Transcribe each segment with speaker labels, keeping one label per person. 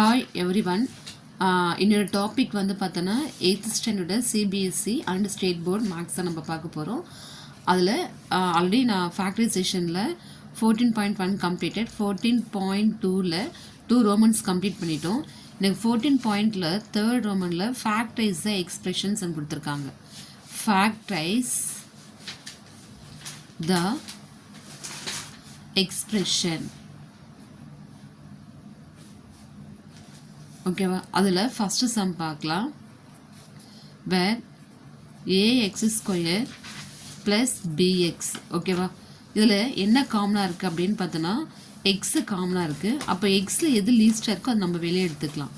Speaker 1: Hi everyone. இன்னொரு topic வந்து பார்த்தோன்னா 8th standard CBSE and state board maths தான் நம்ம பார்க்க போகிறோம். அதில் ஆல்ரெடி நான் ஃபேக்டரைசேஷனில் 14.1 கம்ப்ளீட்டட், 14.2ல் 2 ரோமன்ஸ் கம்ப்ளீட் பண்ணிட்டோம். எனக்கு 14 தேர்ட் ரோமனில் ஃபேக்டரைஸ் த எக்ஸ்பிரஷன்ஸ் கொடுத்துருக்காங்க. Factorise the expression. ஓகேவா? அதில் ஃபஸ்ட்டு சம் பார்க்கலாம். Where ax square plus bx. ஓகேவா? இதில் என்ன காமனாக இருக்குது அப்படின்னு பார்த்தோன்னா எக்ஸு காமனாக இருக்குது. அப்போ எக்ஸில் எது லீஸ்ட்டாக இருக்கோ அது நம்ம வெளியே எடுத்துக்கலாம்.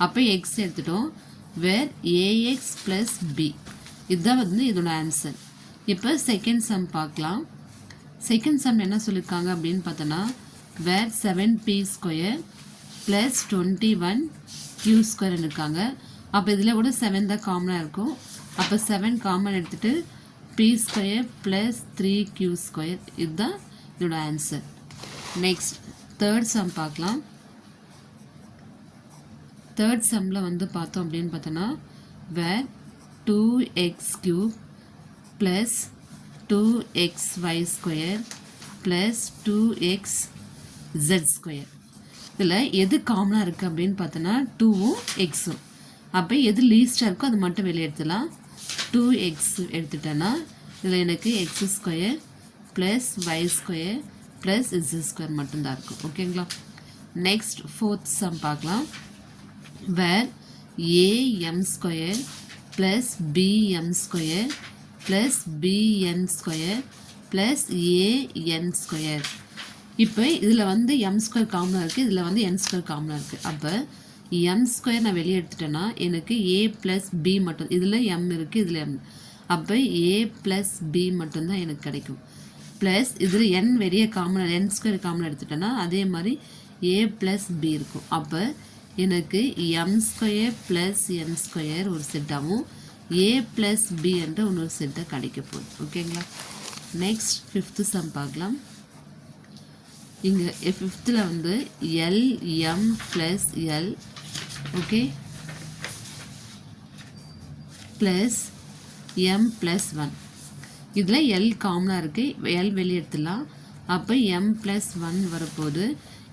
Speaker 1: அப்போ எக்ஸ் எடுத்துட்டோம். வேர் ஏஎக்ஸ் ப்ளஸ் பி, இதுதான் வந்து இதோட ஆன்சர். இப்போ செகண்ட் சம் பார்க்கலாம். செகண்ட் சம் என்ன சொல்லியிருக்காங்க அப்படின்னு பார்த்தோன்னா வேர் 7p square plus 21 q square இருக்காங்க. அப்போ இதில் கூட 7 தான் காமனாக இருக்கும். அப்போ 7 காமன் எடுத்துகிட்டு p square plus 3q square, இதுதான் இதோட ஆன்சர். நெக்ஸ்ட் தேர்ட் சம் பார்க்கலாம். தேர்ட் சம்மில் வந்து பார்த்தோம் அப்படின்னு பார்த்தோன்னா வேர் 2x³ plus 2xy square plus 2xz square. இதில் எது காமனாக இருக்குது அப்படின்னு பார்த்தோன்னா 2ம் எக்ஸும். அப்போ எது லீஸ்ட்டாக இருக்கோ அது மட்டும் வெளியே எடுத்துலாம். 2x எடுத்துட்டேன்னா இதில் எனக்கு x square plus y square plus is square மட்டும்தான் இருக்கும். ஓகேங்களா? நெக்ஸ்ட் ஃபோர்த் சம் பார்க்கலாம். Where AM square plus PM square plus PN square plus AN square. இப்போ இதில் வந்து எம் ஸ்கொயர் காமனாக இருக்குது, இதில் வந்து என் ஸ்கொயர் காமனாக இருக்குது. அப்போ எம் ஸ்கொயர் நான் வெளியே எடுத்துட்டேன்னா எனக்கு ஏ ப்ளஸ் பி மட்டும், இதில் எம் இருக்குது, இதில் எம். அப்போ ஏ ப்ளஸ் பி மட்டும்தான் எனக்கு கிடைக்கும். ப்ளஸ் இதில் என் வெளியே காமனாக, என் ஸ்கொயர் காமனாக எடுத்துட்டேன்னா அதே மாதிரி ஏ ப்ளஸ் பி இருக்கும். அப்போ எனக்கு M square plus n square ஒரு செட்டாகவும் ஏ ப்ளஸ் பி என்ற இன்னொரு செட்டாக கிடைக்க போகுது. ஓகேங்களா? நெக்ஸ்ட் ஃபிஃப்த்து சம் பார்க்கலாம். இங்கே ஃபிஃப்த்தில் வந்து LM plus L, okay, plus M plus 1. இதில் எல் காமனாக இருக்குது, எல் வெளியே எடுத்துடலாம். அப்போ எம் ப்ளஸ் 1 வரப்போகுது.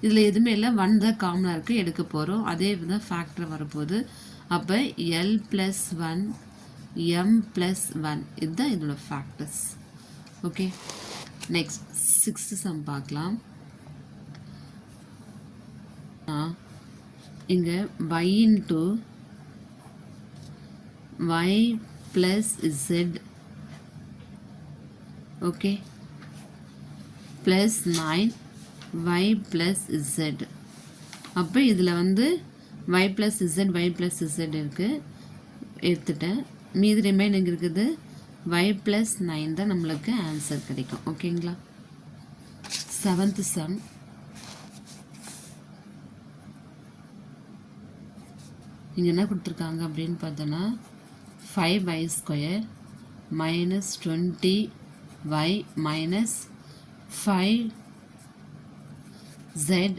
Speaker 1: இதில் எதுவுமே இல்லை, 1 தான் காமனாக இருக்குது, எடுக்க போகிறோம். அதே தான் ஃபேக்டர் வரப்போகுது. அப்போ எல் ப்ளஸ் 1 எம் ப்ளஸ் 1, இதுதான் இதோட factors. Okay. Next sixth some பார்க்கலாம். இங்கே y into y plus z, okay, plus 9y plus z. அப்போ இதில் வந்து y plus z y plus z இருக்குது, எடுத்துட்டேன். மீதி ரிமைனிங் இருக்குது y ப்ளஸ் 9 தான் நம்மளுக்கு ஆன்சர் கிடைக்கும். ஓகேங்களா? Seventh some. இங்கே என்ன கொடுத்துருக்காங்க அப்படின்னு பார்த்தோன்னா 5y square minus 20y minus 5z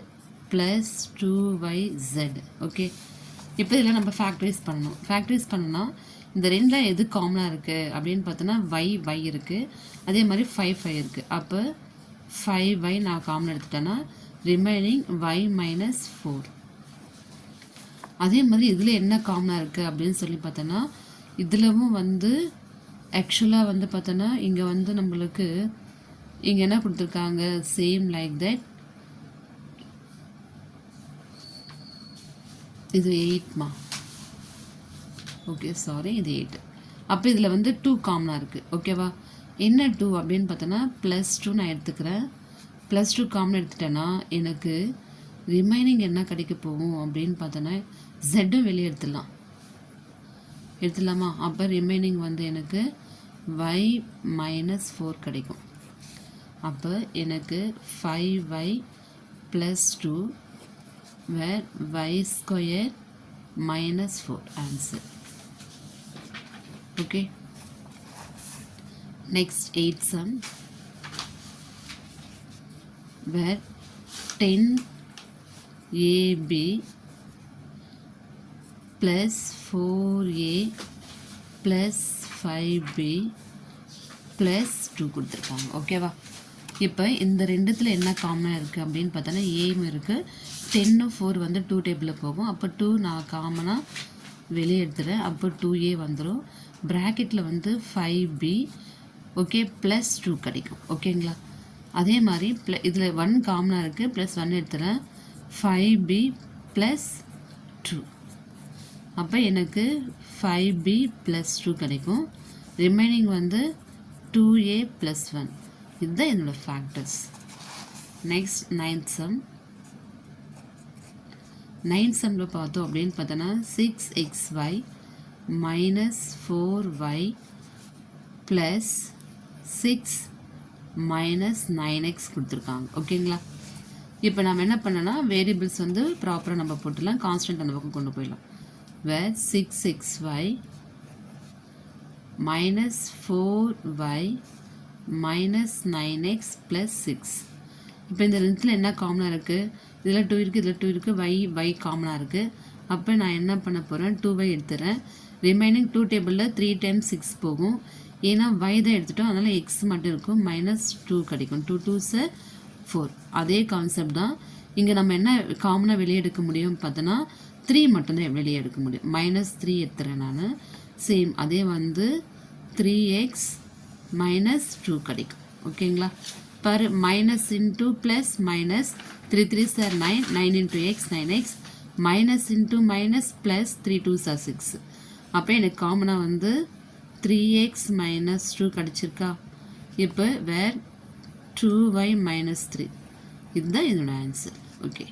Speaker 1: plus 2yz. Okay. இப்போ இதில் நம்ம ஃபேக்டரைஸ் பண்ணணும். ஃபேக்டரைஸ் பண்ணோன்னா இந்த ரெண்டில் எது காமனாக இருக்குது அப்படின்னு பார்த்தோன்னா y இருக்குது, அதே மாதிரி 5 இருக்குது. அப்போ 5y நான் காமன் எடுத்துட்டேன்னா ரிமைனிங் y மைனஸ் 4. அதே மாதிரி இதில் என்ன காமனாக இருக்குது அப்படின்னு சொல்லி பார்த்தோன்னா இதிலவும் வந்து ஆக்சுவலாக வந்து பார்த்தோன்னா இங்கே வந்து நம்மளுக்கு இங்கே என்ன கொடுத்துருக்காங்க, சேம் லைக் தட். இது 8மா, ஓகே, சாரி, இது 8. அப்போ இதில் வந்து 2 காமனாக இருக்குது. ஓகேவா? என்ன 2 அப்படின்னு பார்த்தோன்னா ப்ளஸ் 2 நான் எடுத்துக்கிறேன். ப்ளஸ் 2 காமன் எடுத்துட்டேன்னா எனக்கு ரிமைனிங் என்ன கிடைக்க போகும் அப்படின்னு பார்த்தோன்னா ஜெட்டும் வெளியே எடுத்துடலாமா? அப்போ ரிமைனிங் வந்து எனக்கு y மைனஸ் 4 கிடைக்கும். அப்போ எனக்கு 5y plus 2 where y square minus 4 answer. Okay. Next 8th sum. Where 10 AB plus 4a plus 5b plus 2 கொடுத்துருக்காங்க. ஓகேவா? இப்போ இந்த ரெண்டுத்தில் என்ன காமனாக இருக்குது அப்படின்னு பார்த்தோன்னா ஏயும் இருக்குது. 10 4 வந்து 2 டேபிளில் போகும். அப்போ 2 நான் காமனாக வெளியே எடுத்துகிறேன். அப்போ 2a வந்துடும். ப்ராக்கெட்டில் வந்து 5b ஓகே ப்ளஸ் 2 கிடைக்கும். ஓகேங்களா? அதே மாதிரி இதில் 1 காமனாக இருக்குது. ப்ளஸ் 1 எடுத்துகிறேன். 5b plus 2. அப்போ எனக்கு 5b ப்ளஸ் 2 கிடைக்கும். ரிமைனிங் வந்து 2a ப்ளஸ் 1. இதுதான் என்னோட factors. Next 9th some. 9th சம்மில் பார்த்தோம் அப்படின்னு பார்த்தோன்னா 6xy minus 4y plus 6 minus 9x கொடுத்துருக்காங்க. ஓகேங்களா? இப்போ நம்ம என்ன பண்ணோன்னா வேரியபிள்ஸ் வந்து ப்ராப்பராக நம்ம போட்டுடலாம். கான்ஸ்டன்ட் அந்த பக்கம் கொண்டு போயிடலாம். வேர் 6xy minus 4y minus 9x plus 6. இப்போ இந்த ரெண்டுத்தில் என்ன காமனாக இருக்குது? இதில் 2 இருக்குது, இதில் 2 இருக்குது, y காமனாக இருக்குது. அப்போ நான் என்ன பண்ண போகிறேன்? 2y எடுத்துகிறேன். ரிமைனிங் 2 டேபிளில் 3 டைம்ஸ் 6 போகும். ஏன்னா y தான் எடுத்துட்டோம், அதனால் x மட்டும் இருக்கும். மைனஸ் 2 கிடைக்கும். 2 2s 4. அதே கான்செப்ட் தான் இங்கே நம்ம என்ன காமனாக வெளியே எடுக்க முடியும் பார்த்தோன்னா 3 மட்டும்தான் வெளியே எடுக்க முடியும். மைனஸ் 3 எடுத்துகிறேன் நான். சேம் அதே வந்து 3x மைனஸ் 2 கிடைக்கும். ஓகேங்களா? Per minus into plus minus 3 3s 9 9 into x 9x minus into minus plus 3 2s 6. அப்போ எனக்கு காமனாக வந்து 3x மைனஸ் 2 கிடச்சிருக்கா? இப்போ வேர் 2y மைனஸ் 3. இதுதான் இதோட ஆன்சர். ஓகே.